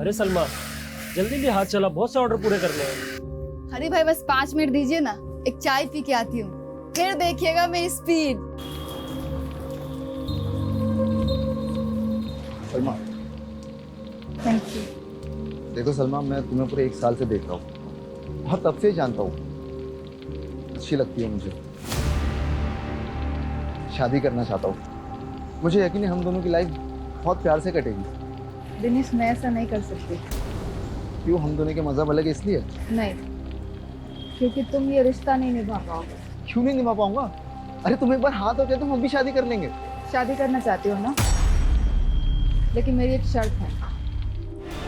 अरे सलमा, जल्दी ले, हाथ चला, बहुत से ऑर्डर पूरे करने हैं। अरे भाई बस 5 मिनट दीजिए ना, एक चाय पी के आती हूँ, फिर देखिएगा मेरी स्पीड। Salma, thank you. देखो सलमा, मैं तुम्हें पूरे 1 साल से देख रहा हूँ और तब से ही जानता हूँ। अच्छी लगती है मुझे, शादी करना चाहता हूँ। मुझे यकीन है हम दोनों की लाइफ बहुत प्यार से कटेगी। दिनेश, मैं ऐसा नहीं कर सकती। क्यों, हम दोनों के मज़हब अलग है इसलिए? नहीं, क्योंकि तुम ये रिश्ता नहीं निभा पाओगे। क्यों नहीं निभा पाऊंगा? अरे तुम एक बार हाँ तो कह दो, हम भी शादी कर लेंगे। शादी करना चाहती हो ना, लेकिन मेरी एक शर्त है।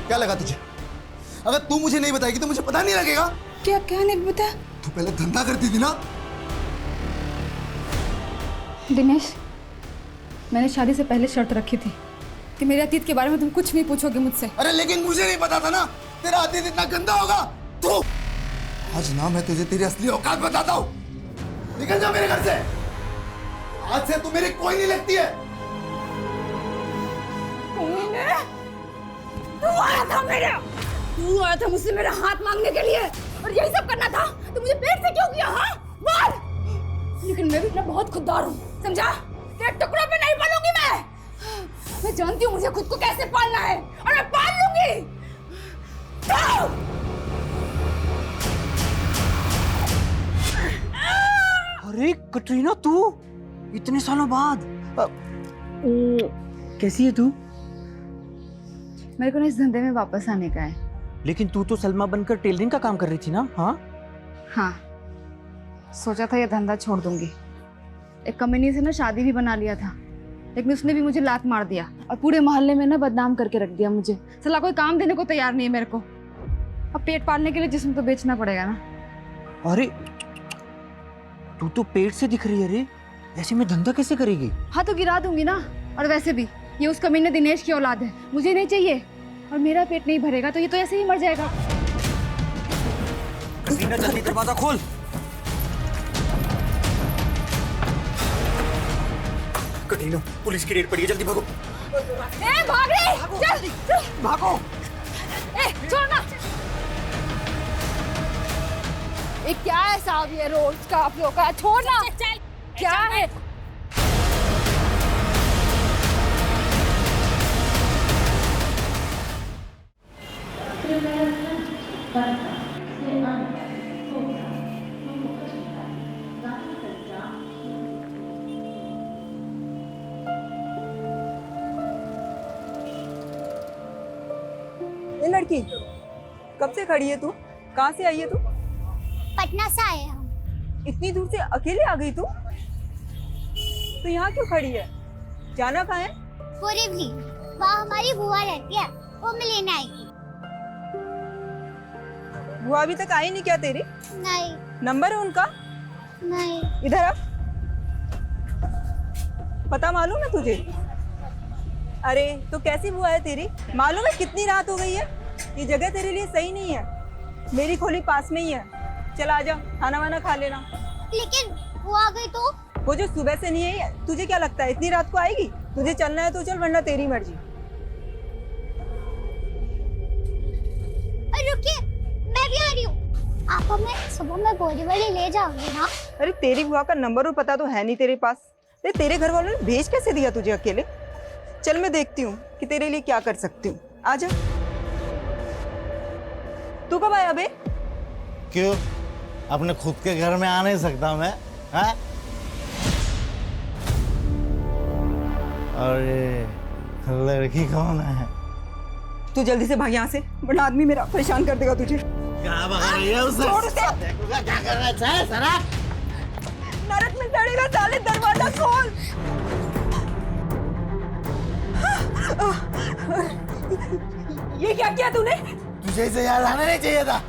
क्या लगा तुझे? अगर तू मुझे नहीं बताएगी तो मुझे पता नहीं लगेगा। क्या क्या नहीं बता? तू पहले धंधा करती थी ना। दिनेश, मैंने शादी से पहले शर्त रखी थी कि मेरे अतीत के बारे में तुम कुछ नहीं पूछोगे मुझसे। अरे लेकिन मुझे नहीं पता था ना तेरा अतीत इतना गंदा होगा। तू आज ना मैं तुझे तेरी असली औकात बताता हूँ। निकल जा मेरे घर से। आज से तू मेरी कोई नहीं लगती है। तू आया था मुझसे मेरा हाथ मांगने के लिए, और यही सब करना था तो मुझे पेट से क्यों किया? हाँ बोल। लेकिन मैं भी इतना बहुत खुददार हूँ, समझा? तेरे टुकड़ों पे नहीं पलूंगी मैं जानती हूँ मुझे खुद को कैसे पालना है, और मैं पाल लूंगी। अरे कटरीना, तू इतने सालों बाद कैसी है तू? मेरे को ना इस धंधे में वापस आने का है। लेकिन तू तो सलमा बनकर टेलरिंग का काम कर रही थी ना? हाँ, सोचा था ये धंधा छोड़ दूंगी। एक कमीनी से ना शादी भी बना लिया था, लेकिन उसने भी मुझे लात मार दिया और पूरे मोहल्ले में ना बदनाम करके रख दिया मुझे। साला कोई काम देने को तैयार नहीं है मेरे को। अब पेट पालने के लिए जिस्म तो बेचना पड़ेगा ना। अरे तू तो पेट से दिख रही है रे, ऐसे में धंधा कैसे करेगी? हाँ तो गिरा दूंगी ना। और वैसे भी ये उस कमीने दिनेश की औलाद है, मुझे नहीं चाहिए। और मेरा पेट नहीं भरेगा तो ये तो ऐसे ही मर जाएगा। कटरीना, जल्दी दरवाजा खोल। कटरीना, पुलिस की रेड पड़ी है, जल्दी भागो। भाग रे, चल चल भागो। छोड़ना। ये क्या है साहब, ये रोज का आप लोग का? छोड़ना। क्या है? ये लड़की कब से खड़ी है तू? कहाँ से आई है तू? पटना से आए हम। इतनी दूर से अकेले आ गई तू? तो यहाँ क्यों खड़ी है? जाना कहाँ है? बोरीवली, वहाँ हमारी बुआ रहती है, वो मैं लेने आई थी। बुआ अभी तक आई नहीं क्या तेरी? नहीं। नंबर है उनका? नहीं। इधर आ। पता मालूम है तुझे? अरे तो कैसी बुआ है तेरी? मालूम है कितनी रात हो गई है? ये जगह तेरे लिए सही नहीं है। मेरी खोली पास में ही है, चल आजा, खाना वाना खा लेना। लेकिन वो आ गई तो? वो जो सुबह से नहीं है, तुझे क्या लगता है इतनी रात को आएगी? तुझे चलना है तो चल, वरना तेरी मर्जी। अरे रुकिए, मैं भी आ रही हूँ। आप हमें सुबह में बोरीवली ले जाओगे ना? अरे तेरी बुआ का नंबर और पता तो है नहीं तेरे पास। तेरे घर वालों ने भेज कैसे दिया तुझे अकेले? चल मैं देखती हूँ कि तेरे लिए क्या कर सकती हूँ। आजा। तू कब आया बे? क्यों, अपने खुद के घर में आ नहीं सकता मैं? हाँ? और ये लड़की कौन है? तू जल्दी से भाग यहाँ से, वरना आदमी मेरा परेशान कर देगा तुझे। क्या भगा रही है उसे? छोड़ उसे। देखूंगा क्या करना चाहे सरा। नरक में चढ़ेगा साले, दरवाजा खोल। ये क्या किया तूने? तुझे इसे याद आना नहीं चाहिए था।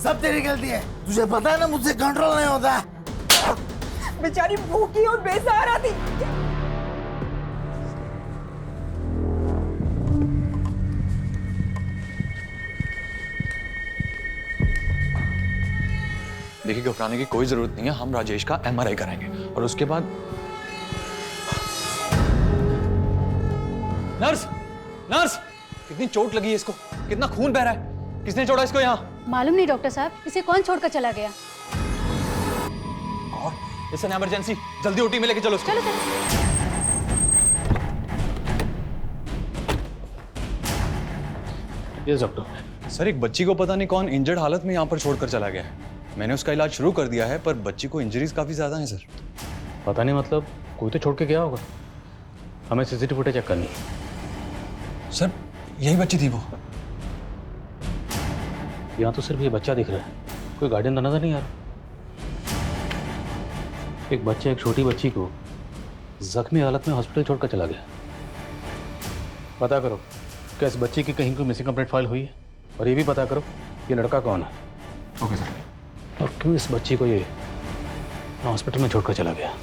सब तेरी गलती है। तुझे पता है ना मुझसे कंट्रोल नहीं होता। बेचारी भूखी और बेसहारा थी। देखिए, घबराने की कोई जरूरत नहीं है। हम राजेश का एमआरआई कराएंगे और उसके बाद नर्स, नर्स, कितनी चोट लगी है इसको, कितना खून बह रहा है, किसने छोड़ा इसको यहाँ? मालूम नहीं डॉक्टर साहब, इसे कौन छोड़कर चला गया? और इसे इमरजेंसी, जल्दी ओटी में लेके चलो इसको। चलो चलो। Yes doctor. सर एक बच्ची को पता नहीं कौन इंजर्ड हालत में यहाँ पर छोड़कर चला गया है। मैंने उसका इलाज शुरू कर दिया है, पर बच्ची को इंजरीज काफी ज्यादा हैं सर। पता नहीं, मतलब कोई तो छोड़ के गया होगा। हमें सीसीटीवी फुटेज चेक करनी है। सर यही बच्ची थी वो। यहाँ तो सिर्फ ये बच्चा दिख रहा है, कोई गार्डियन तो नजर नहीं आ रहा। एक बच्चा एक छोटी बच्ची को जख्मी हालत में हॉस्पिटल छोड़कर चला गया। पता करो क्या इस बच्ची की कहीं कोई मिसिंग कंप्लेंट फाइल हुई है, और ये भी पता करो ये लड़का कौन है। Okay sir. और क्यों इस बच्ची को ये हॉस्पिटल में छोड़कर चला गया।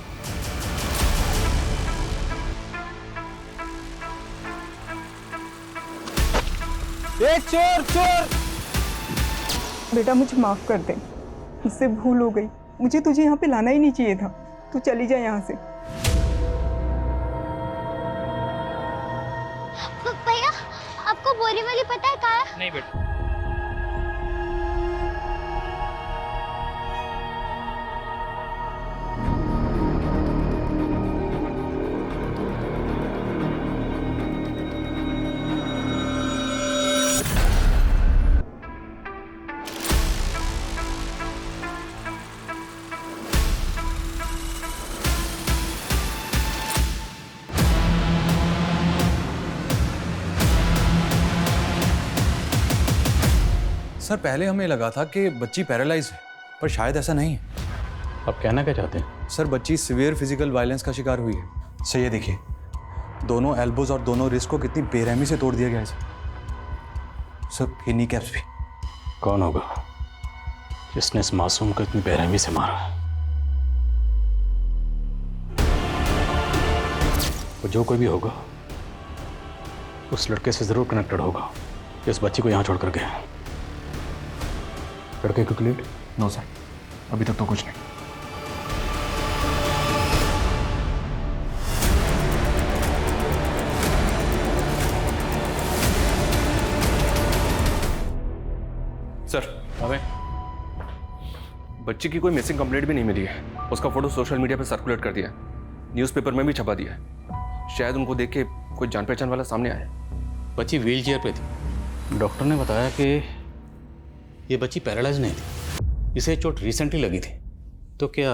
एक चोर चोर। बेटा मुझे माफ कर दे, मुझसे भूल हो गई। मुझे तुझे यहाँ पे लाना ही नहीं चाहिए था। तू चली जा यहाँ से। भैया आपको बोरी वाली पता है कहाँ है? नहीं बेटा। सर पहले हमें लगा था कि बच्ची पैरालाइज है, पर शायद ऐसा नहीं है। आप कहना क्या चाहते हैं? सर बच्ची सिवियर फिजिकल वायलेंस का शिकार हुई है। सर ये देखिए, दोनों एल्बोज और दोनों रिस्ट को कितनी बेरहमी से तोड़ दिया गया है सर। ये नी कैप्स भी। कौन होगा जिसने इस मासूम को इतनी बेरहमी से मारा? वो जो कोई भी होगा उस लड़के से जरूर कनेक्टेड होगा कि इस बच्ची को यहाँ छोड़ कर गया। लड़के को क्लियर? नो सर, अभी तक तो कुछ नहीं। सर हमें बच्ची की कोई मिसिंग कंप्लेंट भी नहीं मिली है। उसका फोटो सोशल मीडिया पर सर्कुलेट कर दिया, न्यूज़पेपर में भी छपा दिया है। शायद उनको देख के कोई जान पहचान वाला सामने आया। बच्ची व्हील चेयर पे थी। डॉक्टर ने बताया कि ये बच्ची पैरालाइज नहीं थी, इसे चोट रिसेंटली लगी थी। तो क्या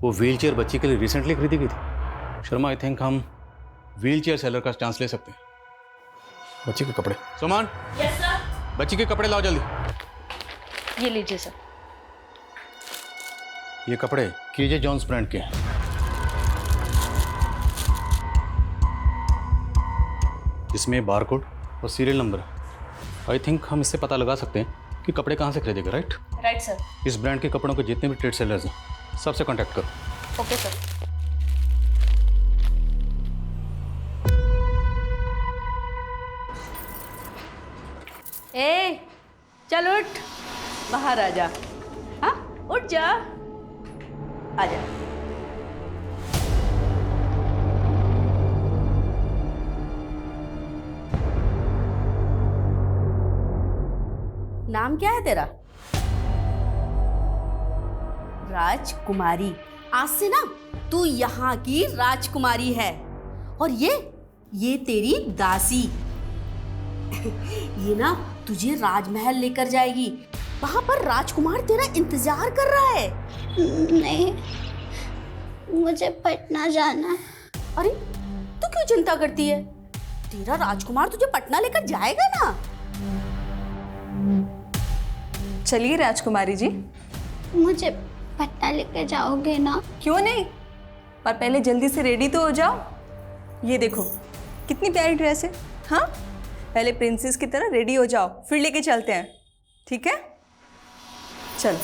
वो व्हील चेयर बच्ची के लिए रिसेंटली खरीदी गई थी? शर्मा आई थिंक हम व्हील चेयर सेलर का चांस ले सकते हैं। बच्ची के कपड़े। सुमान। Yes sir. बच्ची के कपड़े लाओ जल्दी। ये लीजिए सर। ये कपड़े केजे जॉन्स ब्रांड के हैं। इसमें बारकोड और सीरियल नंबर है। आई थिंक हम इससे पता लगा सकते हैं कि कपड़े कहाँ से खरीदेगा। Right right sir. इस ब्रांड के कपड़ों के जितने भी ट्रेड सेलर्स हैं सबसे कांटेक्ट करो। Okay sir. ए चल उठ, बाहर आ जा। हाँ उठ जा, आ जा। नाम क्या है तेरा? राजकुमारी। आज से ना तू यहाँ की राजकुमारी है, और ये तेरी दासी। ये ना तुझे राजमहल लेकर जाएगी। वहां पर राजकुमार तेरा इंतजार कर रहा है। नहीं, मुझे पटना जाना है। अरे तू क्यों चिंता करती है? तेरा राजकुमार तुझे पटना लेकर जाएगा ना। चलिए राजकुमारी जी। मुझे पटना लेकर जाओगे ना? क्यों नहीं, पर पहले जल्दी से रेडी तो हो जाओ। ये देखो कितनी प्यारी ड्रेस है। हाँ पहले प्रिंसेस की तरह रेडी हो जाओ, फिर लेके चलते हैं। ठीक है चलो।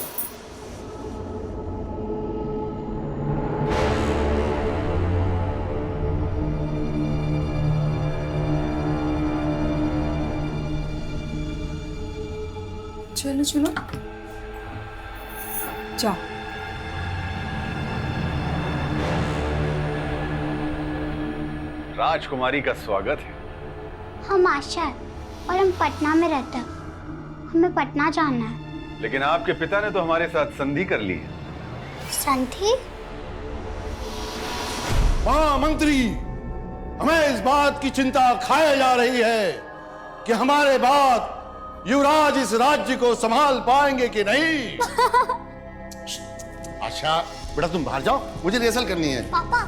चलो चलो जाओ। राजकुमारी का स्वागत है। हम आशा है। और हम पटना में रहते हैं। हमें पटना जाना है। लेकिन आपके पिता ने तो हमारे साथ संधि कर ली है। संधि? हाँ मंत्री, हमें इस बात की चिंता खाए जा रही है कि हमारे बाद युवराज इस राज्य को संभाल पाएंगे कि नहीं। अच्छा बेटा तुम बाहर जाओ, मुझे रिहर्सल करनी है। पापा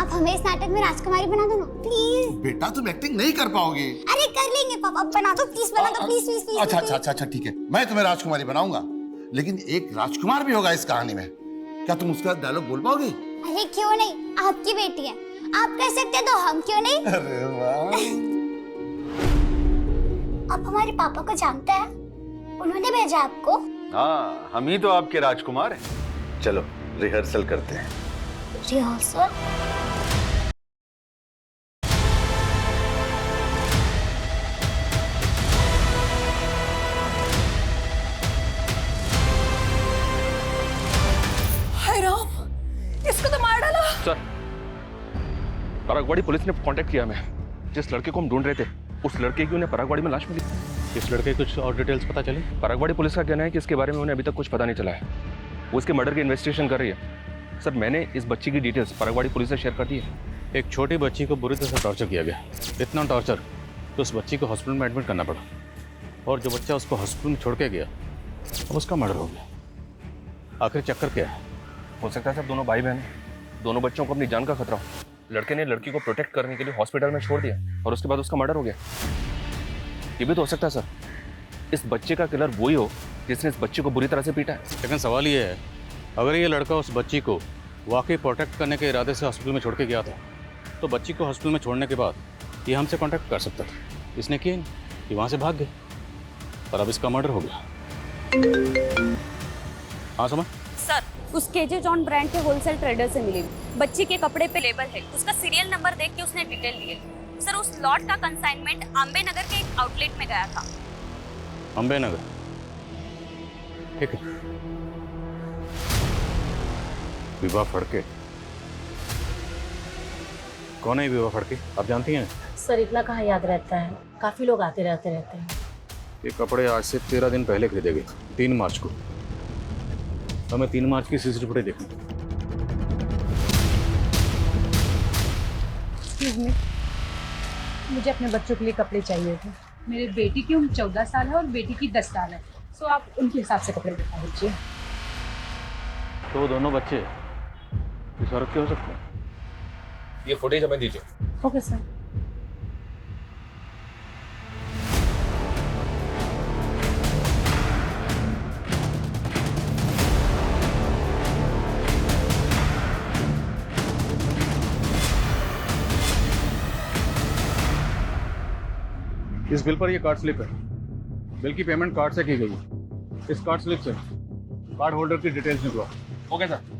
आप हमें इस नाटक में राजकुमारी बना दो ना प्लीज। बेटा तुम एक्टिंग नहीं कर पाओगे। अरे कर लेंगे पापा, बना दो प्लीज, बना दो प्लीज प्लीज प्लीज। अच्छा अच्छा अच्छा अच्छा ठीक है, मैं तुम्हें राजकुमारी बनाऊंगा, लेकिन एक राजकुमार भी होगा इस कहानी में। क्या तुम उसका डायलॉग बोल पाओगे? अरे क्यों नहीं, आपकी बेटी है, आप कर सकते तो हम क्यों नहीं। अरे वाह। आप हमारे पापा को जानते हैं? उन्होंने भेजा आपको? हाँ, हम ही तो आपके राजकुमार हैं। चलो रिहर्सल करते हैं। रिहर्सल? हाय राम, इसको तो मार डाला। सर, परागवाड़ी पुलिस ने कांटेक्ट किया हमें। जिस लड़के को हम ढूंढ रहे थे, उस लड़के की उन्हें परागवाड़ी में लाश मिली। इस लड़के कुछ और डिटेल्स पता चली? परागवाड़ी पुलिस का कहना है कि इसके बारे में उन्हें अभी तक कुछ पता नहीं चला है। वो इसके मर्डर की इन्वेस्टिगेशन कर रही है। सर, मैंने इस बच्ची की डिटेल्स परागवाड़ी पुलिस से शेयर कर दी है। एक छोटी बच्ची को बुरी तरह से टॉर्चर किया गया। इतना टॉर्चर तो उस बच्ची को हॉस्पिटल में एडमिट करना पड़ा, और जो बच्चा उसको हॉस्पिटल में छोड़ के गया, अब उसका मर्डर हो गया। आखिर चक्कर क्या है? हो सकता है सर दोनों भाई बहन हैं। दोनों बच्चों को अपनी जान का खतरा हो। लड़के ने लड़की को प्रोटेक्ट करने के लिए हॉस्पिटल में छोड़ दिया और उसके बाद उसका मर्डर हो गया। ये भी तो हो सकता है सर, इस बच्चे का किलर वही हो जिसने इस बच्चे को बुरी तरह से पीटा है। लेकिन सवाल ये है, अगर ये लड़का उस बच्ची को वाकई प्रोटेक्ट करने के इरादे से हॉस्पिटल में छोड़ के गया था, तो बच्ची को हॉस्पिटल में छोड़ने के बाद ये हमसे कांटेक्ट कर सकता था। इसने किया नहीं, ये वहाँ से भाग गए और अब इसका मर्डर हो गया। हाँ समझ सर, उस केजे जॉन ब्रांड के होलसेल ट्रेडर से मिली। बच्ची के कपड़े पे लेबल है, उसका सीरियल नंबर देख के उसने डिटेल लिए। सर, उस लॉट का कंसाइनमेंट अम्बे नगर के एक आउटलेट में गया था। अम्बे नगर, ठीक है। विवाह फड़के, कौन है विवाह फड़के, आप जानती हैं? सर इतना कहाँ याद रहता है, काफी लोग आते रहते हैं। ये कपड़े आज से 13 दिन पहले खरीदे गए, 3 मार्च को। हमें 3 मार्च की सीसीटीवी फुटेज देखनी। मुझे अपने बच्चों के लिए कपड़े चाहिए थे। मेरे बेटी की उम्र 14 साल है और बेटी की 10 साल है, सो आप उनके हिसाब से कपड़े दिखा दीजिए। तो वो दोनों बच्चे इस औरत के हो सकते हैं? ये फुटेज हमें दीजिए। Okay sir. इस बिल पर ये कार्ड स्लिप है। बिल की पेमेंट कार्ड से की गई है। इस कार्ड स्लिप से कार्ड होल्डर की डिटेल्स निकलो। Okay sir.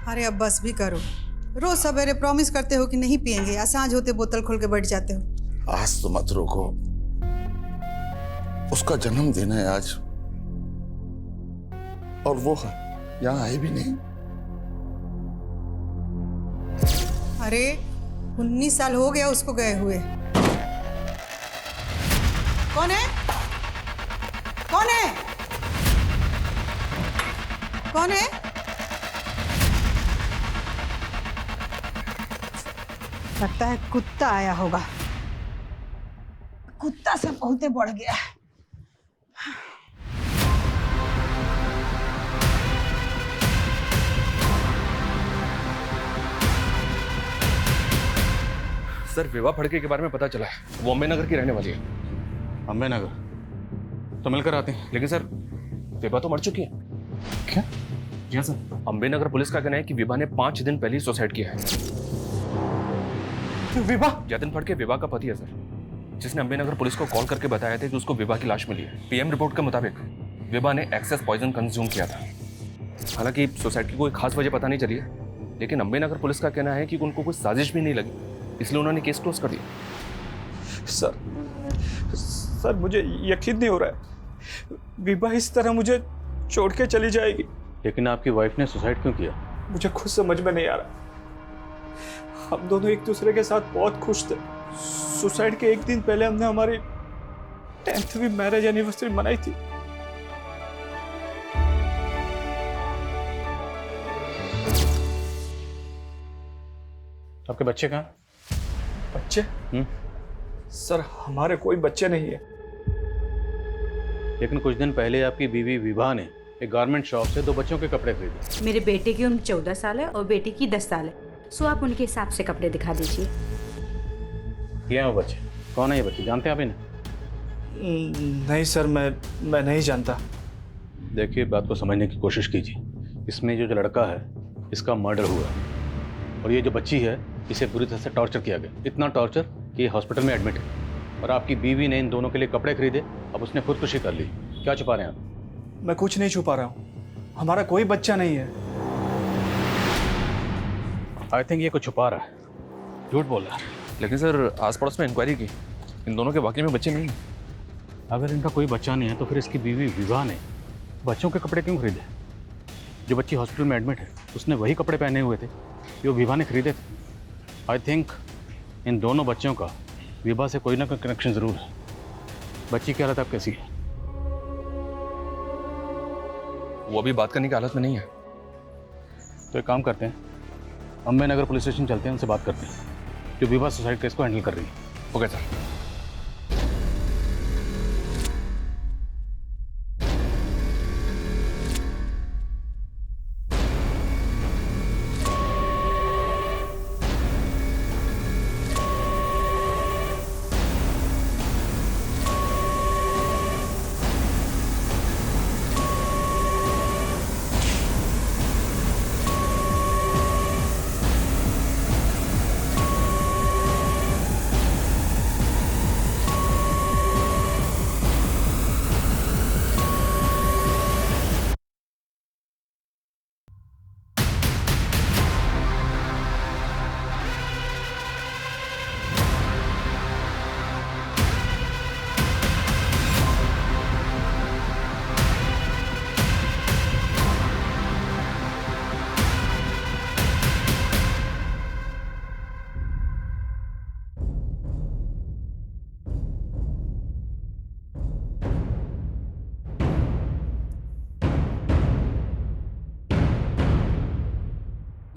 अरे अब बस भी करो। रोज सवेरे प्रॉमिस करते हो कि नहीं पियेंगे, या सांझ होते बोतल खोल के बैठ जाते हो। आज तो मत रोको, उसका जन्मदिन है आज, और वो यहाँ आए भी नहीं। अरे 19 साल हो गया उसको गए हुए। कौन है? कौन है? कौन है? लगता है कुत्ता आया होगा। कुत्ता से बहुत बढ़ गया है। सर, विवाह फड़के के बारे में पता चला है, वो अम्बे नगर की रहने वाली है। अम्बे नगर? तो मिलकर आते हैं। लेकिन सर, विवाह तो मर चुकी है। क्या? जी हाँ सर, अम्बे नगर पुलिस का कहना है कि विवाह ने 5 दिन पहले ही सुसाइड किया है। विवाह? जतिन फड़के विवाह का पति है सर। जिसने अंबेनगर पुलिस को कॉल करके बताया था कि उसको विभा की लाश मिली है। पीएम रिपोर्ट के मुताबिक विभा ने एक्सेस पॉइजन कंज्यूम किया था। हालांकि सुसाइड की कोई खास वजह पता नहीं चली है, लेकिन अंबेनगर पुलिस का कहना है कि उनको कोई साजिश भी नहीं लगी, इसलिए उन्होंने केस क्लोज कर दिया। सर मुझे यकीन नहीं हो रहा है, विभा इस तरह मुझे छोड़ के चली जाएगी। लेकिन आपकी वाइफ ने सुसाइड क्यों किया? मुझे खुद समझ में नहीं आ रहा। हम दोनों एक दूसरे के साथ बहुत खुश थे। सुसाइड के एक दिन पहले हमने हमारी 10वीं मैरिज एनिवर्सरी मनाई थी। आपके बच्चे कहाँ? बच्चे? सर हमारे कोई बच्चे नहीं है। लेकिन कुछ दिन पहले आपकी बीवी विभा ने एक गारमेंट शॉप से 2 बच्चों के कपड़े खरीदे। मेरे बेटे की उम्र 14 साल है और बेटी की 10 साल है। सो आप उनके हिसाब से कपड़े दिखा दीजिए। ये हैं वो बच्चे। कौन है ये बच्चे, जानते हैं आप इन्हें? नहीं सर, मैं नहीं जानता। देखिए, बात को समझने की कोशिश कीजिए। इसमें जो लड़का है इसका मर्डर हुआ है, और ये जो बच्ची है इसे बुरी तरह से टॉर्चर किया गया। इतना टॉर्चर कि ये हॉस्पिटल में एडमिट है। और आपकी बीवी ने इन दोनों के लिए कपड़े खरीदे, अब उसने खुदकुशी कर ली। क्या छुपा रहे हैं आप? मैं कुछ नहीं छुपा रहा हूँ, हमारा कोई बच्चा नहीं है। आई थिंक ये कुछ छुपा रहा है, झूठ बोल रहा है। लेकिन सर आस पड़ोस में इंक्वायरी की, इन दोनों के वाकई में बच्चे नहीं। अगर इनका कोई बच्चा नहीं है तो फिर इसकी बीवी विभा ने बच्चों के कपड़े क्यों खरीदे? जो बच्ची हॉस्पिटल में एडमिट है उसने वही कपड़े पहने हुए थे जो विभा ने खरीदे थे। आई थिंक इन दोनों बच्चों का विभा से कोई ना कोई कनेक्शन ज़रूर है। बच्ची की हालत अब कैसी है? वो अभी बात करने की हालत में नहीं है। तो एक काम करते हैं, अंबेनगर पुलिस स्टेशन चलते हैं, उनसे बात करते हैं जो विभा सुसाइड केस को हैंडल कर रही है। Okay sir.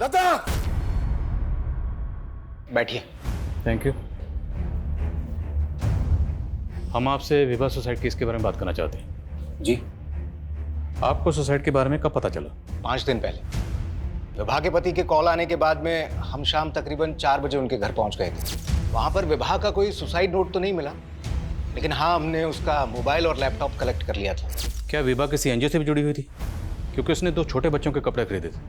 लता, बैठिए। Thank you. हम आपसे विभा सुसाइड केस के बारे में बात करना चाहते हैं। जी। आपको सुसाइड के बारे में कब पता चला? 5 दिन पहले विभा के पति के कॉल आने के बाद में हम शाम तकरीबन 4 बजे उनके घर पहुंच गए थे। वहां पर विभा का कोई सुसाइड नोट तो नहीं मिला, लेकिन हाँ हमने उसका मोबाइल और लैपटॉप कलेक्ट कर लिया था। क्या विभा किसी एनजीओ से भी जुड़ी हुई थी? क्योंकि उसने 2 छोटे बच्चों के कपड़े खरीदे थे,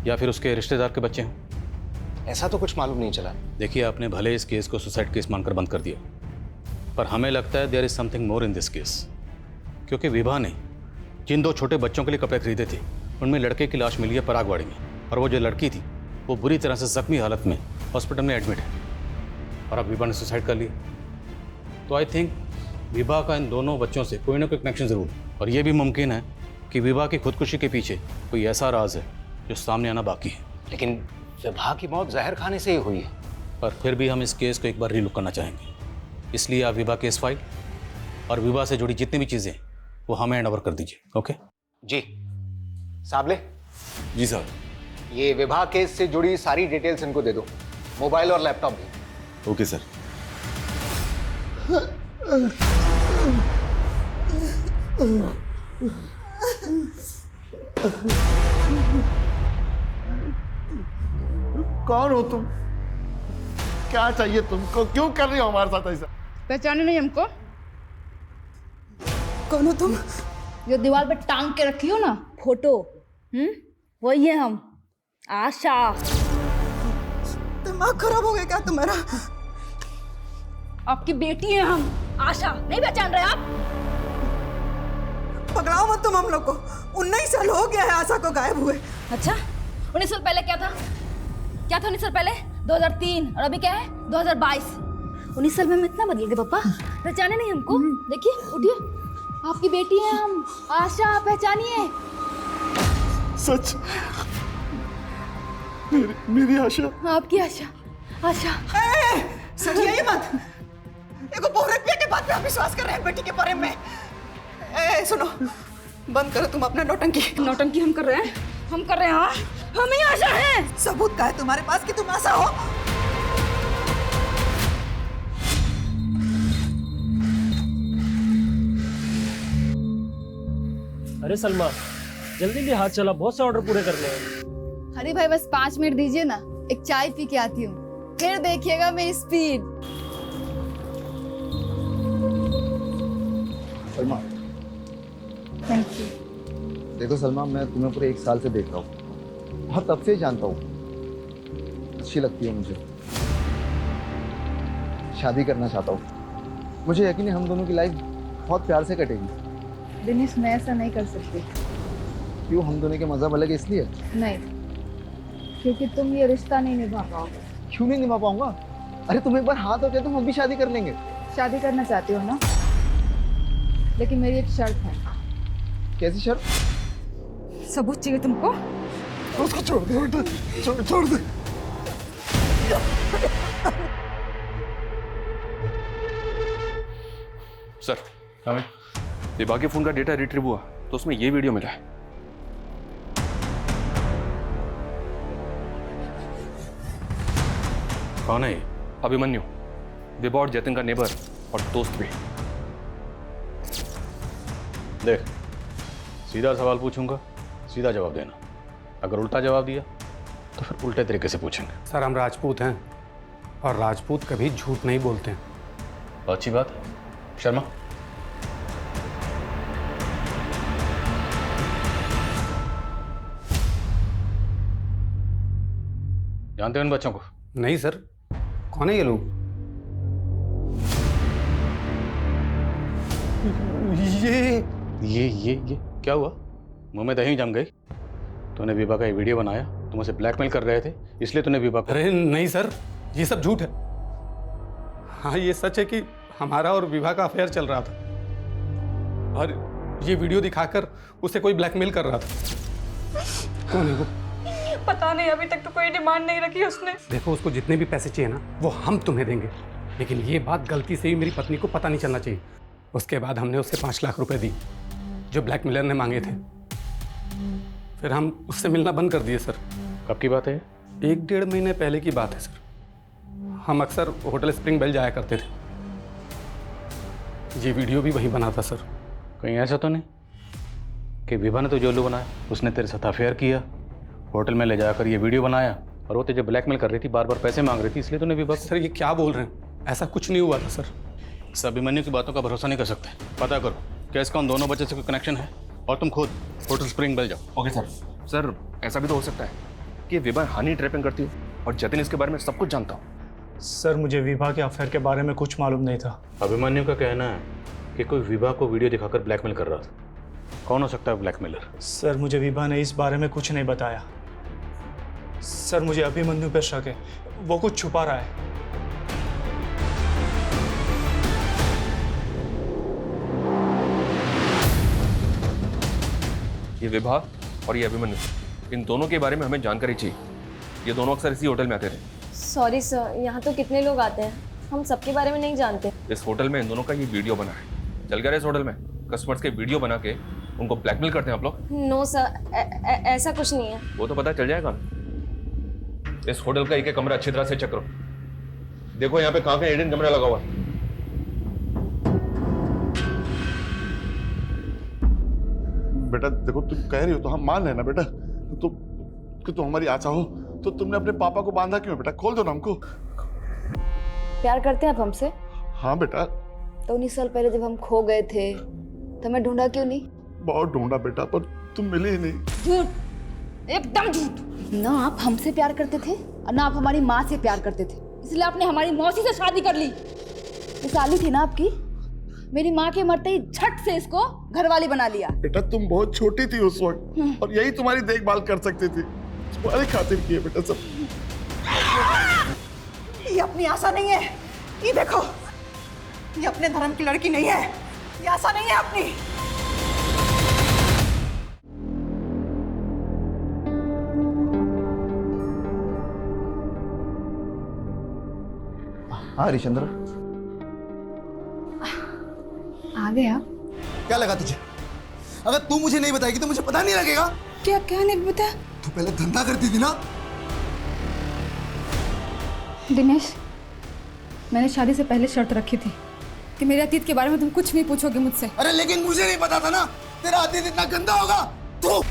या फिर उसके रिश्तेदार के बच्चे हैं? ऐसा तो कुछ मालूम नहीं चला। देखिए, आपने भले इस केस को सुसाइड केस मानकर बंद कर दिया, पर हमें लगता है there is something more in this case. क्योंकि विभा ने जिन 2 छोटे बच्चों के लिए कपड़े खरीदे थे उनमें लड़के की लाश मिली है परागवाड़ी में, और वो जो लड़की थी वो बुरी तरह से जख्मी हालत में हॉस्पिटल में एडमिट है, और अब विभा ने सुसाइड कर लिया। तो आई थिंक विभा का इन दोनों बच्चों से कोई ना कोई कनेक्शन ज़रूर है, और ये भी मुमकिन है कि विभा की खुदकुशी के पीछे कोई ऐसा राज है जो सामने आना बाकी है। लेकिन विभा की मौत जहर खाने से ही हुई है। पर फिर भी हम इस केस को एक बार रीलुक करना चाहेंगे, इसलिए आप विभा केस फाइल और विभा से जुड़ी जितनी भी चीज़ें वो हमें हैंड ओवर कर दीजिए। ओके जी। साबले। जी सर। ये विभा केस से जुड़ी सारी डिटेल्स इनको दे दो, मोबाइल और लैपटॉप भी। Okay sir. कौन हो तुम? क्या चाहिए तुमको? क्यों कर रही हो हमारे साथ ऐसा? पहचाने नहीं हमको? कौन हो तुम? जो दीवार पे टांग के रखी हो ना फोटो, वही है हम। आशा। दिमाग खराब हो गया क्या तुम्हारा? आपकी बेटी है हम। आशा नहीं पहचान रहे आप? पकड़ाओ मत तुम हम लोग को। 19 साल हो गया है आशा को गायब हुए। अच्छा 19 साल पहले क्या था? क्या था 19 साल पहले? 2003। और अभी क्या है? 2022। 19 साल में हम इतना बदल गए पापा, पहचाने नहीं हमको? देखिए उठिए, आपकी बेटी है हम। आशा पहचानिए। सच मेरी आशा। आपकी आशा। आशा सच यही मत। देखो बहुरत के बात पे आप विश्वास कर रहे हैं बेटी के बारे में। सुनो, बंद करो तुम अपना नौटंकी। नौटंकी हम कर रहे हैं? हम कर रहे हैं? हाँ हम ही आशा हैं। सबूत का है तुम्हारे पास कि तुम आशा हो? अरे सलमा जल्दी भी हाथ चला, बहुत से ऑर्डर पूरे करने हैं। अरे भाई बस 5 मिनट दीजिए ना, एक चाय पी के आती हूँ, फिर देखिएगा मेरी स्पीड। Salma thank you. देखो सलमा, मैं तुम्हें पूरे 1 साल से देख रहा हूँ और तब से ही जानता हूँ, अच्छी लगती है मुझे, शादी करना चाहता हूँ। मुझे यकीन है हम दोनों की लाइफ बहुत प्यार से कटेगी। दिनेश मैं ऐसा नहीं कर सकती। क्यों, हम दोनों के मज़हब अलग है इसलिए? नहीं, क्योंकि तुम ये रिश्ता नहीं निभा पाओगे। क्यों नहीं निभा पाऊंगा? अरे तुम एक बार हाँ तो कह दो, हम भी शादी कर लेंगे। शादी करना चाहती हो ना, लेकिन मेरी एक शर्त है। कैसी शर्त? सबूत चाहिए तुमको? उसको छोड़ दे बेटा, छोड़ दे। सर विभा के फोन का डेटा रिट्रीव हुआ तो उसमें ये वीडियो मिला है। कौन है ये? अभिमन्यु, विभा और जतिन का नेबर और दोस्त भी। देख, सीधा सवाल पूछूंगा, सीधा जवाब देना। अगर उल्टा जवाब दिया तो फिर उल्टे तरीके से पूछेंगे। सर हम राजपूत हैं और राजपूत कभी झूठ नहीं बोलते हैं। अच्छी बात है। शर्मा, जानते हो इन बच्चों को? नहीं सर, कौन है ये लोग? ये क्या हुआ? मुंह में दही जम गई? तूने विभा का ये वीडियो बनाया, तुम उसे ब्लैकमेल कर रहे थे, इसलिए तूने विभा को... अरे नहीं सर, ये सब झूठ है। हाँ ये सच है कि हमारा और विभा का अफेयर चल रहा था और ये वीडियो दिखाकर उसे कोई ब्लैकमेल कर रहा था। कौन है वो? पता नहीं, अभी तक तो कोई डिमांड नहीं रखी उसने। देखो उसको जितने भी पैसे चाहिए ना वो हम तुम्हें देंगे, लेकिन ये बात गलती से भी मेरी पत्नी को पता नहीं चलना चाहिए। उसके बाद हमने उससे 5 लाख रुपए दी जो ब्लैकमेलर ने मांगे थे। फिर हम उससे मिलना बंद कर दिए सर। कब की बात है? 1-1.5 महीने पहले की बात है सर। हम अक्सर होटल स्प्रिंग बेल जाया करते थे। ये वीडियो भी वहीं बना था सर। कहीं ऐसा तो नहीं कि विभा ने तुझे उल्लू बनाया, उसने तेरे साथ अफेयर किया, होटल में ले जाकर ये वीडियो बनाया और वो तुझे ब्लैकमेल कर रही थी, बार बार पैसे मांग रही थी, इसलिए तूने विभा... सर ये क्या बोल रहे हैं? ऐसा कुछ नहीं हुआ था सर। इस अभिमन्यु की बातों का भरोसा नहीं कर सकते। पता करो क्या इसका उन दोनों बच्चे से कोई कनेक्शन है, और तुम खुद होटल स्प्रिंग बेल जाओ। Okay sir. सर ऐसा भी तो हो सकता है कि विभा हनी ट्रैपिंग करती हो और जतिन इसके बारे में सब कुछ जानता हो। सर मुझे विभा के अफेयर के बारे में कुछ मालूम नहीं था। अभिमन्यु का कहना है कि कोई विभा को वीडियो दिखाकर ब्लैकमेल कर रहा था। कौन हो सकता है ब्लैकमेलर? सर मुझे विभा ने इस बारे में कुछ नहीं बताया। सर मुझे अभिमन्यु पर शक है, वो कुछ छुपा रहा है। ये विभा और ये अभिमन्यु, इन दोनों के बारे में हमें जानकारी चाहिए। ये दोनों अक्सर इसी होटल में आते रहे। सॉरी सर, यहाँ तो कितने लोग आते हैं, हम सबके बारे में नहीं जानते। इस होटल में इन दोनों का ये वीडियो बना है। चल गया इस होटल में कस्टमर्स के वीडियो बना के उनको ब्लैकमेल करते हैं आप लोग? नो सर, ऐसा कुछ नहीं है। वो तो पता चल जाएगा। इस होटल का एक कमरा अच्छी तरह से चेक करो। देखो यहाँ पे कहाँ का हिडन कैमरा लगा हुआ है। बेटा देखो, तुम कह रही हो तो हम मान लेना बेटा। तो कि तुम हमारी आशा हो तो तुमने अपने पापा को बांधा क्यों बेटा? खोल दो ना हमको। प्यार करते हैं आप हमसे? हाँ बेटा। तो 19 साल पहले जब हम खो गए थे तो हमें ढूंढा क्यों नहीं? बहुत ढूंढा बेटा, पर तुम मिले ही नहीं। झूठ, एकदम झूठ। ना आप हमसे प्यार करते थे और ना आप हमारी माँ से प्यार करते थे, इसलिए आपने हमारी मौसी से शादी कर ली। ये साली थी ना आपकी, मेरी माँ के मरते ही झट से इसको घरवाली बना लिया। बेटा तुम बहुत छोटी थी उस वक्त और यही तुम्हारी देखभाल कर सकती थी, तुम्हारी खातिर किए बेटा सब। ये अपनी आशा नहीं है, ये देखो, ये अपने धर्म की लड़की नहीं है, ये आशा नहीं है अपनी। हाँ हरिश्चंद्र, आ गए आप? क्या लगा तुझे? अगर तू मुझे नहीं बताएगी तो मुझे पता नहीं लगेगा। क्या क्या नहीं पता? तू पहले धंधा करती थी ना। दिनेश, मैंने शादी से पहले शर्त रखी थी कि मेरे अतीत के बारे में तुम कुछ नहीं पूछोगे मुझसे। अरे लेकिन मुझे नहीं पता था ना तेरा अतीत इतना गंदा होगा। तू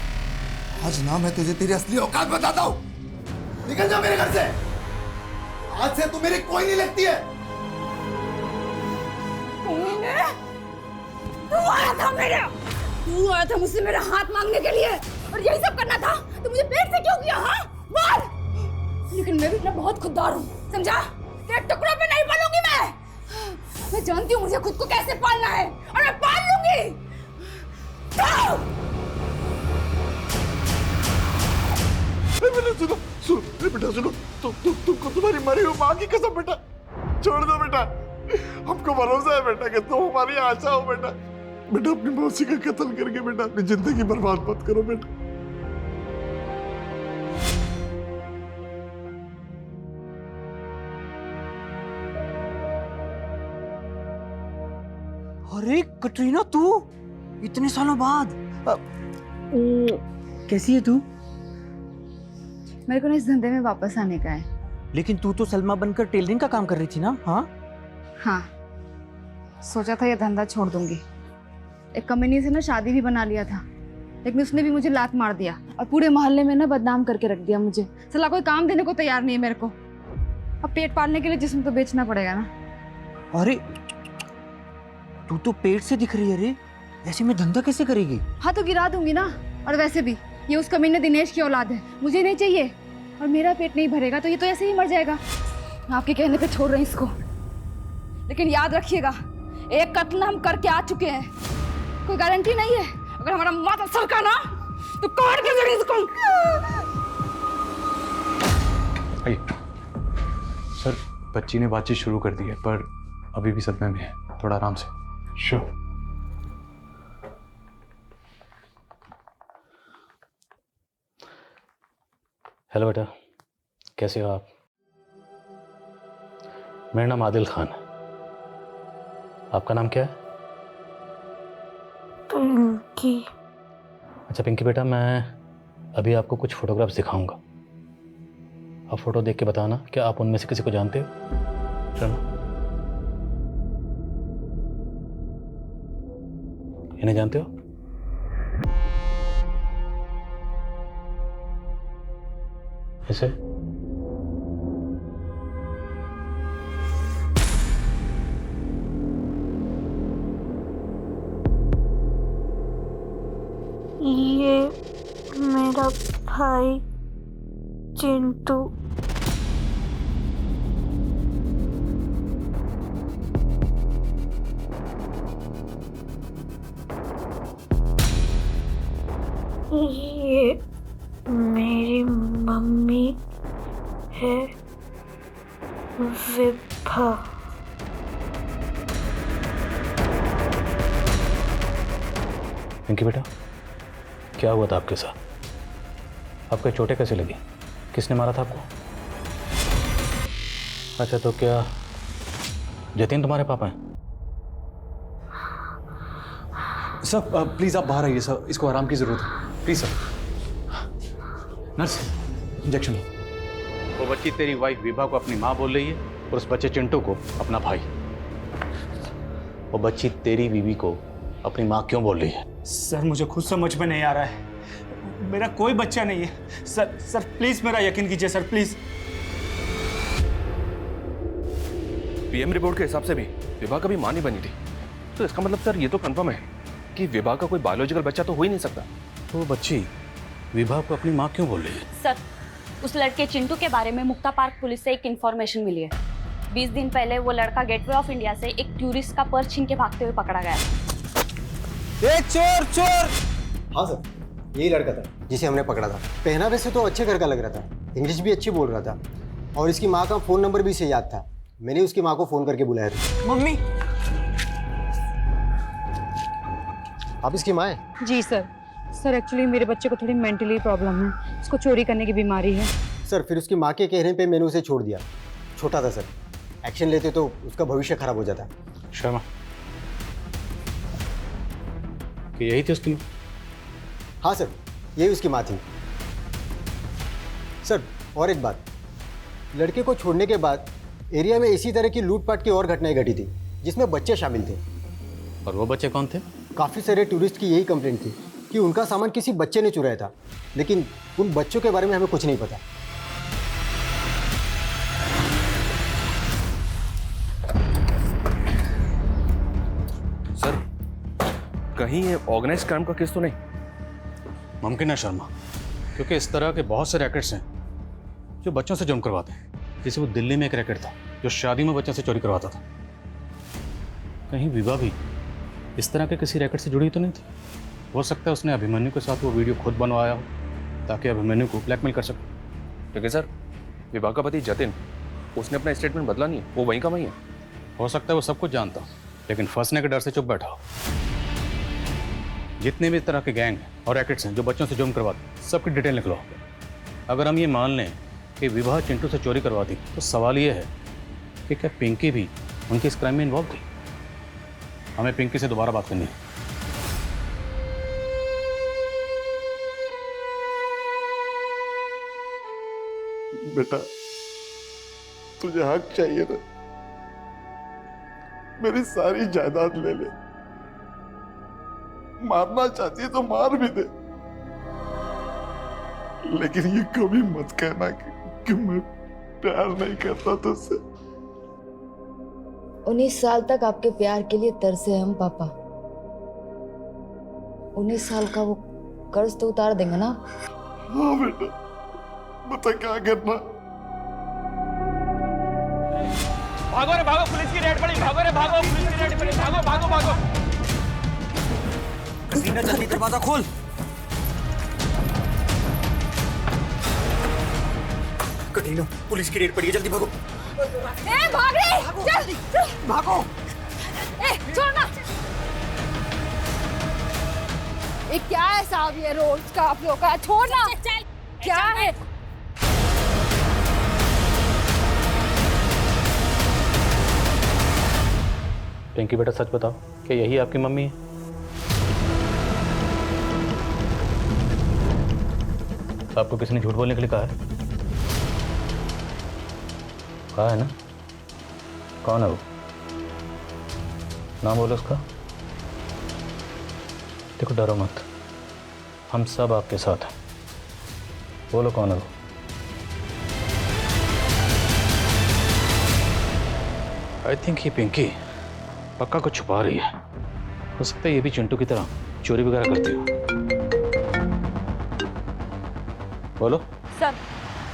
आज ना मैं तुझे तेरी असली औकात बताता हूँ। निकल जा मेरे घर से। आज से तू मेरी कोई नहीं लगती है। तू आया था मुझसे मेरा हाथ मांगने के लिए और यही सब करना था तो मुझे पेट से क्यों किया? हाँ बोल। लेकिन मैं भी इतना बहुत खुददार हूँ, समझा? तेरे टुकड़ों पे नहीं पलूंगी मैं जानती हूँ मुझे खुद को कैसे पालना है और मैं पाल लूंगी। बेटा सुनो बेटा सुनो, तुमको तुम्हारी मरी हुई माँ की कसम बेटा, छोड़ दो बेटा। हमको भरोसा है बेटा कि तुम हमारी आशा हो बेटा। बेटा अपनी मौसी का कत्ल करके बेटा अपनी जिंदगी बर्बाद मत करो बेटा। अरे कटरीना, तू इतने सालों बाद कैसी है तू? मेरे को ना इस धंधे में वापस आने का है। लेकिन तू तो सलमा बनकर टेलरिंग का काम कर रही थी ना? हाँ, सोचा था ये धंधा छोड़ दूंगी। एक कमीनी से ना शादी भी बना लिया था, लेकिन उसने भी मुझे लात मार दिया और पूरे मोहल्ले में ना बदनाम करके रख दिया मुझे। साला कोई काम देने को तैयार नहीं है मेरे को। अब पेट पालने के लिए जिस्म तो बेचना पड़ेगा ना। अरे तू तो पेट से दिख रही है रे, ऐसे में धंधा कैसे करेगी? हाँ तो गिरा दूंगी ना। और वैसे भी ये उस कमीने दिनेश की औलाद है, मुझे नहीं चाहिए। और मेरा पेट नहीं भरेगा तो ये तो ऐसे ही मर जाएगा। मैं आपके कहने पे छोड़ रही हूँ इसको, लेकिन याद रखिएगा एक कत्ल हम करके आ चुके हैं, कोई गारंटी नहीं है। अगर हमारा माथा सरका ना तो काट के जरूर इसको। आइए सर, बच्ची ने बातचीत शुरू कर दी है पर अभी भी सदमे में है, थोड़ा आराम से। श्योर। हेलो बेटा, कैसे हो आप? मेरा नाम आदिल खान है। आपका नाम क्या है? पिंकी। अच्छा पिंकी बेटा, मैं अभी आपको कुछ फोटोग्राफ्स दिखाऊंगा। आप फोटो देख के बताना क्या आप उनमें से किसी को जानते हो? चलो, इन्हें जानते हो? इसे? ये मेरा भाई चिंटू। ये मेरी मम्मी है विभा। पिंकी बेटा, क्या हुआ था आपके साथ? आपको चोटें कैसे लगी? किसने मारा था आपको? अच्छा, तो क्या जतिन तुम्हारे पापा हैं? सर प्लीज आप बाहर आइए सर, इसको आराम की जरूरत है, प्लीज सर। नर्स, इंजेक्शन लो। वो बच्ची तेरी वाइफ विभा को अपनी माँ बोल रही है और उस बच्चे चिंटू को अपना भाई। वो बच्ची तेरी बीवी को अपनी माँ क्यों बोल रही है? सर मुझे खुद समझ में नहीं आ रहा है, मेरा कोई बच्चा नहीं है। सर प्लीज मेरा यकीन कीजिए सर, प्लीज। पीएम रिपोर्ट के हिसाब से भी विभा कभी मां नहीं बनी थी, तो इसका मतलब सर ये तो कंफर्म है कि विभा का कोई बायोलॉजिकल बच्चा तो हो ही नहीं सकता। तो वो बच्ची विभा को अपनी माँ क्यों बोल रही है? सर, उस लड़के चिंटू के बारे में मुक्ता पार्क पुलिस से एक इंफॉर्मेशन मिली है। 20 दिन पहले वो लड़का गेटवे ऑफ इंडिया से एक टूरिस्ट का पर्स छीन के भागते हुए पकड़ा गया। चोर चोर! हाँ सर, यही लड़का था जिसे हमने पकड़ा था। पहनावे से तो अच्छे घर का लग रहा था, इंग्लिश भी अच्छी बोल रहा था और इसकी माँ का फ़ोन नंबर भी इसे याद था। मैंने उसकी माँ को फ़ोन करके बुलाया था। मम्मी! आप इसकी माँ हैं? जी सर एक्चुअली मेरे बच्चे को थोड़ी मेंटली प्रॉब्लम है, उसको चोरी करने की बीमारी है। सर फिर उसकी माँ के कहने पे मैंने उसे छोड़ दिया। छोटा था सर, एक्शन लेते तो उसका भविष्य खराब हो जाता। शर्मा, कि यही थी उसकी माँ? हाँ सर, यही उसकी माँ थी। सर और एक बात, लड़के को छोड़ने के बाद एरिया में इसी तरह की लूटपाट की और घटनाएं घटी थी जिसमें बच्चे शामिल थे। और वो बच्चे कौन थे? काफ़ी सारे टूरिस्ट की यही कंप्लेंट थी कि उनका सामान किसी बच्चे ने चुराया था, लेकिन उन बच्चों के बारे में हमें कुछ नहीं पता। सर कहीं ये ऑर्गेनाइज क्राइम का केस तो नहीं? मुमकिन है शर्मा, क्योंकि इस तरह के बहुत से रैकेट्स हैं जो बच्चों से जुर्म करवाते हैं। जैसे वो दिल्ली में एक रैकेट था जो शादी में बच्चों से चोरी करवाता था। कहीं विभा भी इस तरह के किसी रैकेट से जुड़ी तो नहीं थी? हो सकता है उसने अभिमन्यु के साथ वो वीडियो खुद बनवाया हो ताकि अभिमन्यु को ब्लैकमेल कर सके। लेकिन सर विभा का पति जतिन, उसने अपना स्टेटमेंट बदला नहीं है, वो वहीं का वहीं है। हो सकता है वो सब कुछ जानता हो लेकिन फंसने के डर से चुप बैठा हो। जितने भी इस तरह के गैंग और रैकेट्स हैं जो बच्चों से जुर्म करवाते, सबकी डिटेल निकलो। अगर हम ये मान लें कि विभा चिंटू से चोरी करवाती तो सवाल ये है कि क्या पिंकी भी उनकी इस क्राइम में इन्वॉल्व थी? हमें पिंकी से दोबारा बात करनी है। बेटा तुझे हक चाहिए ना, मेरी सारी जायदाद ले ले, मारना चाहती है तो मार भी दे, लेकिन ये कभी मत कहना कि मैं प्यार नहीं करता तुझसे। 19 साल तक आपके प्यार के लिए तरसे हम पापा। 19 साल का वो कर्ज तो उतार देंगे ना? हाँ बेटा, बता क्या करना। भागो रे भागो, पुलिस की रेड पड़ी, भागो रे भागो, पुलिस की रेड पड़ी, भागो भागो भागो। कसीना जल्दी दरवाजा खोल। कटीनो, पुलिस की रेड पड़ी है, जल्दी भागो। ए, भाग रे! चल, चल। भागो। ए, छोड़ना। ये क्या है साहब, ये रोड का आप लोग का? छोड़ना। चल, क्या है? पिंकी बेटा सच बताओ, क्या यही आपकी मम्मी है? आपको किसी ने झूठ बोलने के लिए कहा है? कहा है ना? कौन है वो? नाम बोलो उसका। देखो डरो मत, हम सब आपके साथ हैं। बोलो कौन है वो? आई थिंक ये पिंकी पक्का कुछ छुपा रही है। हो सकता है ये भी चिंटू की तरह चोरी वगैरह करती हो। बोलो। सर,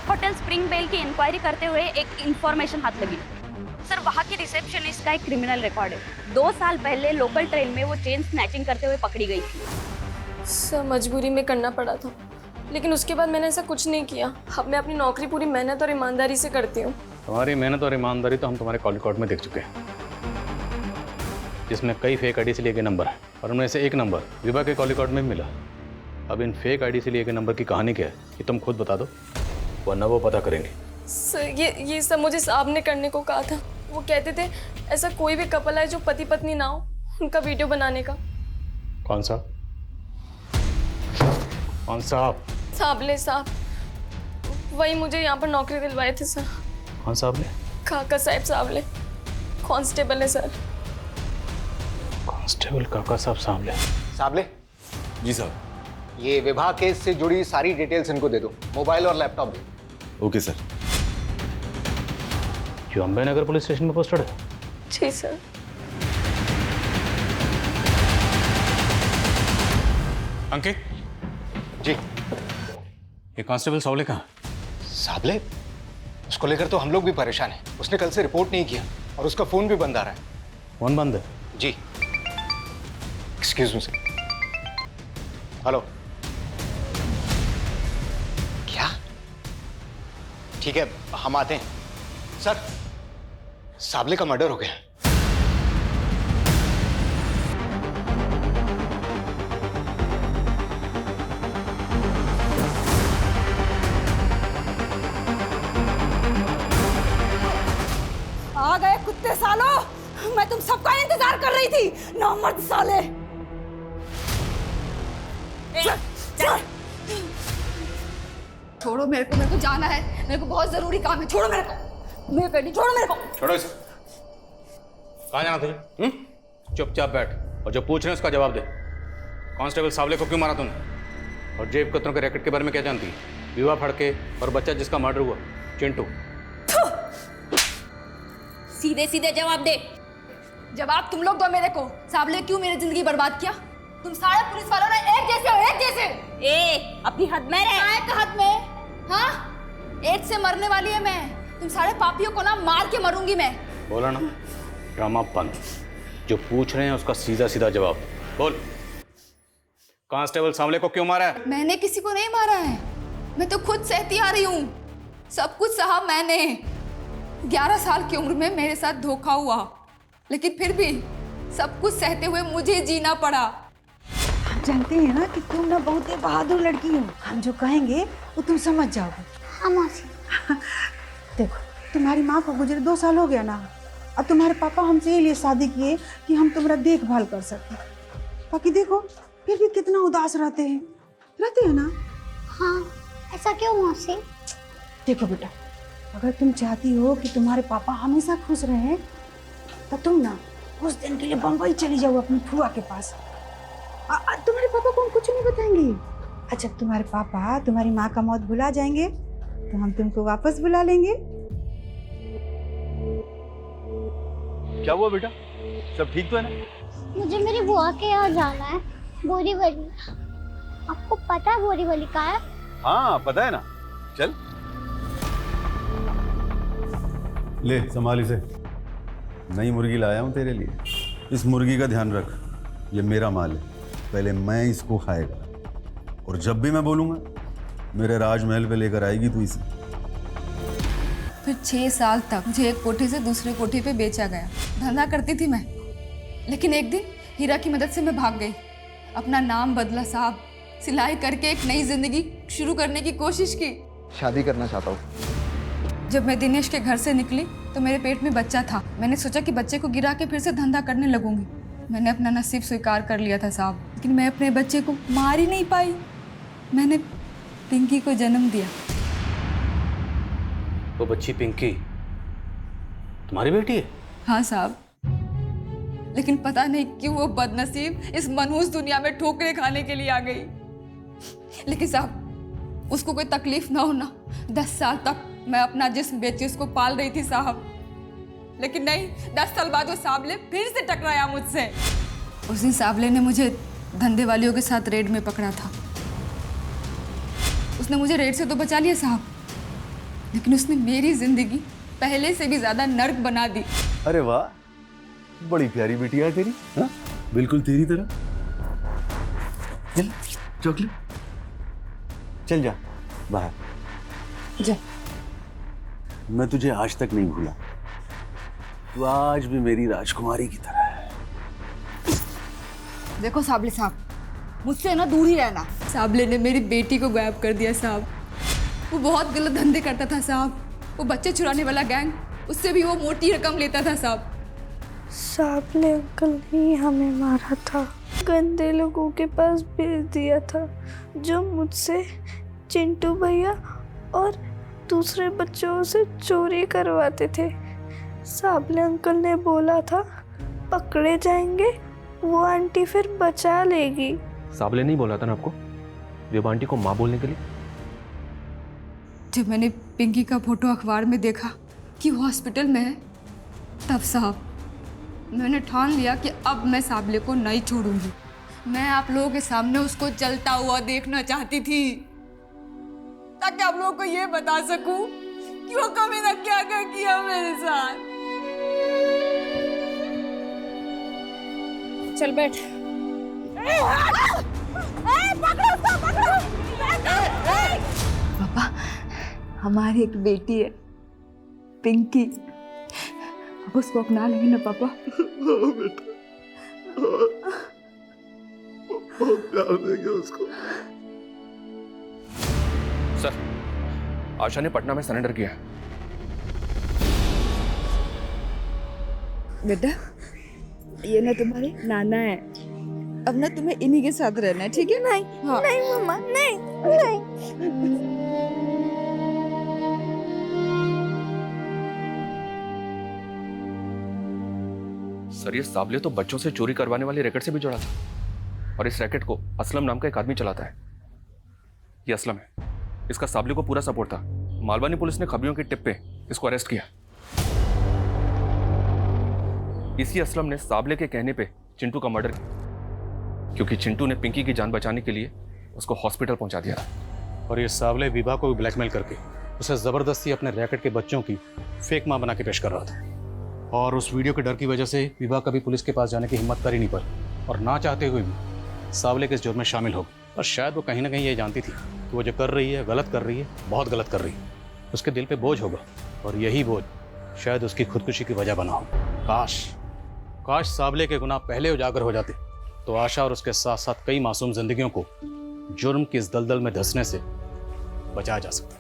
होटल स्प्रिंग बेल की इंक्वायरी करते हुए एक इंफॉर्मेशन हाथ लगी। सर, वहाँ की रिसेप्शनिस्ट का एक क्रिमिनल रिकॉर्ड है। 2 साल पहले लोकल ट्रेन में वो चेन स्नैचिंग करते हुए पकड़ी गई थी। सर, मजबूरी में करना पड़ा था, लेकिन उसके बाद मैंने ऐसा कुछ नहीं किया। अब मैं अपनी नौकरी पूरी मेहनत और ईमानदारी से करती हूँ। तुम्हारी मेहनत और ईमानदारी तो हम तुम्हारे कॉल रिकॉर्ड में देख चुके हैं, जिसमें कई फेक आईडी से लिए गए नंबर है और उनमें से एक नंबर विभा के कॉल रिकॉर्ड में भी मिला। अब इन फेक आईडी से लिए गए नंबर की कहानी क्या है ये तुम खुद बता दो, वरना वो पता करेंगे। सर, ये सब मुझे साहब ने करने को कहा था। वो कहते थे ऐसा कोई भी कपल है जो पति पत्नी ना हो, उनका वीडियो बनाने का। कौन सा? कौन साहब? साबले साहब, वही मुझे यहाँ पर नौकरी दिलवाए थे सर। कौन साहब ने? काका साहब साबले, कांस्टेबल है सर। कांस्टेबल काका साहब सामले। साबले जी साहब। ये विवाह केस से जुड़ी सारी डिटेल्स इनको दे दो, मोबाइल और लैपटॉप दो। Okay sir. जो अम्बे नगर पुलिस स्टेशन में पोस्टेड है? जी सर। अंकित जी, ये कांस्टेबल सावले कहाँ? साबले उसको लेकर तो हम लोग भी परेशान हैं। उसने कल से रिपोर्ट नहीं किया और उसका फोन भी बंद आ रहा है। फोन बंद है? जी। Excuse me sir. हेलो। क्या? ठीक है, हम आते हैं। सर, साबले का मर्डर हो गया। आ गए कुत्ते सालो, मैं तुम सबका इंतजार कर रही थी। नामर्द साले। छोड़ो मेरे को जाना है, मेरे को बहुत जरूरी काम है। छोड़ो मेरे को, मेरे पेटी छोड़ो मेरे को। छोड़ो इसे। कहाँ जाना तुझे? चुपचाप बैठ और जो पूछ रहे हैं उसका जवाब दे। कांस्टेबल सावले को क्यों मारा तूने? और जेब कतरों के रैकेट के बारे में क्या जानती है? विवाह फड़के और बच्चा जिसका मर्डर हुआ, चिंटू। सीधे सीधे जवाब दे। जवाब तुम लोग दो मेरे को। साबले क्यों मेरी जिंदगी बर्बाद किया? तुम सारे पुलिस वालों ने एक जैसे हो, एक जैसे। अपनी हद में रह। क्या हद में? हाँ, एड्स से मरने वाली है मैं। तुम सारे पापियों को ना मार के मरूंगी मैं। बोला ना, ड्रामा बंद। जो पूछ रहे हैं उसका सीधा सीधा जवाब बोल। कांस्टेबल सावले को क्यों मारा है? मैंने किसी को नहीं मारा है, मैं तो खुद सहती आ रही हूँ। सब कुछ सहा मैंने। 11 साल की उम्र में मेरे साथ धोखा हुआ, लेकिन फिर भी सब कुछ सहते हुए मुझे जीना पड़ा। हम जानते हैं ना कि तुम ना बहुत ही बहादुर लड़की हो। हम जो कहेंगे वो तुम समझ जाओगे। हाँ मौसी। देखो, तुम्हारी माँ को गुजरे 2 साल हो गया ना, और तुम्हारे पापा हमसे ये लिए शादी किए कि हम तुम्हारा देखभाल कर सके। बाकी देखो, फिर भी कितना उदास रहते हैं ना। हाँ, ऐसा क्यों मौसी? देखो बेटा, अगर तुम चाहती हो कि तुम्हारे पापा हमेशा खुश रहें, तो तुम ना कुछ दिन के लिए बम्बई चली जाओ अपनी फुआ के पास। तुम्हारे पापा को हम कुछ नहीं बताएंगे। जब तुम्हारे पापा तुम्हारी माँ का मौत भुला जाएंगे तो हम तुमको वापस बुला लेंगे। क्या हुआ बेटा? सब ठीक तो है ना? मुझे मेरी बुआ के यहाँ जाना है, बोरीवली। आपको पता है बोरीवली कहाँ है? हाँ पता है ना, चल। ले संभाल इसे, नई मुर्गी लाया हूँ तेरे लिए। इस मुर्गी का ध्यान रख, ये मेरा माल है, पहले मैं इसको खाएगा और जब भी मैं बोलूँगा मेरे राजमहल पे लेकर आएगी तू इसे। फिर 6 साल तक मुझे एक कोठी से दूसरे कोठी पे बेचा गया। धंधा करती थी मैं, लेकिन एक दिन हीरा की मदद से मैं भाग गई। अपना नाम बदला साहब, सिलाई करके एक नई जिंदगी शुरू करने की कोशिश की। शादी करना चाहता हूँ। जब मैं दिनेश के घर से निकली तो मेरे पेट में बच्चा था। मैंने सोचा कि बच्चे को गिरा के फिर से धंधा करने लगूंगी। मैंने अपना नसीब स्वीकार कर लिया था साहब, लेकिन मैं अपने बच्चे को मार ही नहीं पाई। मैंने पिंकी को जन्म दिया। वो बच्ची पिंकी तुम्हारी बेटी है? हाँ साहब, लेकिन पता नहीं क्यों वो बदनसीब इस मनहूस दुनिया में ठोकरें खाने के लिए आ गई। लेकिन साहब, उसको कोई तकलीफ ना हो ना। 10 साल तक मैं अपना जिस्म बेची उसको पाल रही थी साहब, लेकिन नहीं, 10 साल बाद वो साबले फिर से टकराया मुझसे। उस दिन साबले ने मुझे धंधे वालियों के साथ रेड में पकड़ा था। उसने मुझे रेड से तो बचा लिया साहब, लेकिन उसने मेरी जिंदगी पहले से भी ज्यादा नर्क बना दी। अरे वाह, बड़ी प्यारी बेटी है तेरी। हाँ, बिल्कुल तेरी तरह। चल चॉकलेट, चल जा बाहर जा। मैं तुझे आज तक नहीं भूला, तू आज भी मेरी राजकुमारी की तरह है। देखो साबले साहब, मुझसे ना दूर ही रहना। साबले ने मेरी बेटी को गायब कर दिया साहब। वो बहुत गलत धंधे करता था साहब। वो बच्चे चुराने वाला गैंग, उससे भी वो मोटी रकम लेता था साहब। साबले अंकल ने ही हमें मारा था, गंदे लोगों के पास भेज दिया था, जो मुझसे, चिंटू भैया और दूसरे बच्चों से चोरी करवाते थे। साबले अंकल ने बोला था पकड़े जाएंगे, वो आंटी फिर बचा लेगी। साबले नहीं बोला था ना आपको वेब आंटी को माँ बोलने के लिए? जब मैंने पिंकी का फोटो अखबार में देखा कि वो हॉस्पिटल में है, तब साहब मैंने ठान लिया कि अब मैं साबले को नहीं छोड़ूंगी। मैं आप लोगों के सामने उसको जलता हुआ देखना चाहती थी, ताकि आप लोगों को ये बता सकूं क्यों कमीना क्या क्या किया मेरे साथ। चल बैठ। पापा, हमारी एक बेटी है पिंकी, अब उसको अपना लेंगे ना पापा? बेटा बहुत प्यार देंगे उसको। सर, आशा ने पटना में सरेंडर किया है। बेटा, ये ना तुम्हारे नाना है, अब ना तुम्हें इन्हीं के साथ रहना है, ठीक है? नहीं, हाँ। नहीं मम्मा, नहीं नहीं। सर, ये साबले तो बच्चों से चोरी करवाने वाले रैकेट से भी जुड़ा था, और इस रैकेट को असलम नाम का एक आदमी चलाता है। ये असलम है, इसका साबले को पूरा सपोर्ट था। मालवानी पुलिस ने खबरियों के टिप पे इसको अरेस्ट किया। इसी असलम ने साबले के कहने पे चिंटू का मर्डर किया, क्योंकि चिंटू ने पिंकी की जान बचाने के लिए उसको हॉस्पिटल पहुंचा दिया था। और ये सावले विभा को भी ब्लैकमेल करके उसे ज़बरदस्ती अपने रैकेट के बच्चों की फेक माँ बना के पेश कर रहा था। और उस वीडियो के डर की वजह से विभा कभी पुलिस के पास जाने की हिम्मत कर ही नहीं पाई, और ना चाहते हुए भी सावले के इस जुर्म में शामिल हो गई। और शायद वो कहीं ना कहीं ये जानती थी कि वो जो कर रही है गलत कर रही है, बहुत गलत कर रही है। उसके दिल पे बोझ होगा, और यही बोझ शायद उसकी खुदकुशी की वजह बना हो। काश सावले के गुनाह पहले उजागर हो जाते, तो आशा और उसके साथ साथ कई मासूम जिंदगियों को जुर्म की इस दलदल में धंसने से बचाया जा सकता।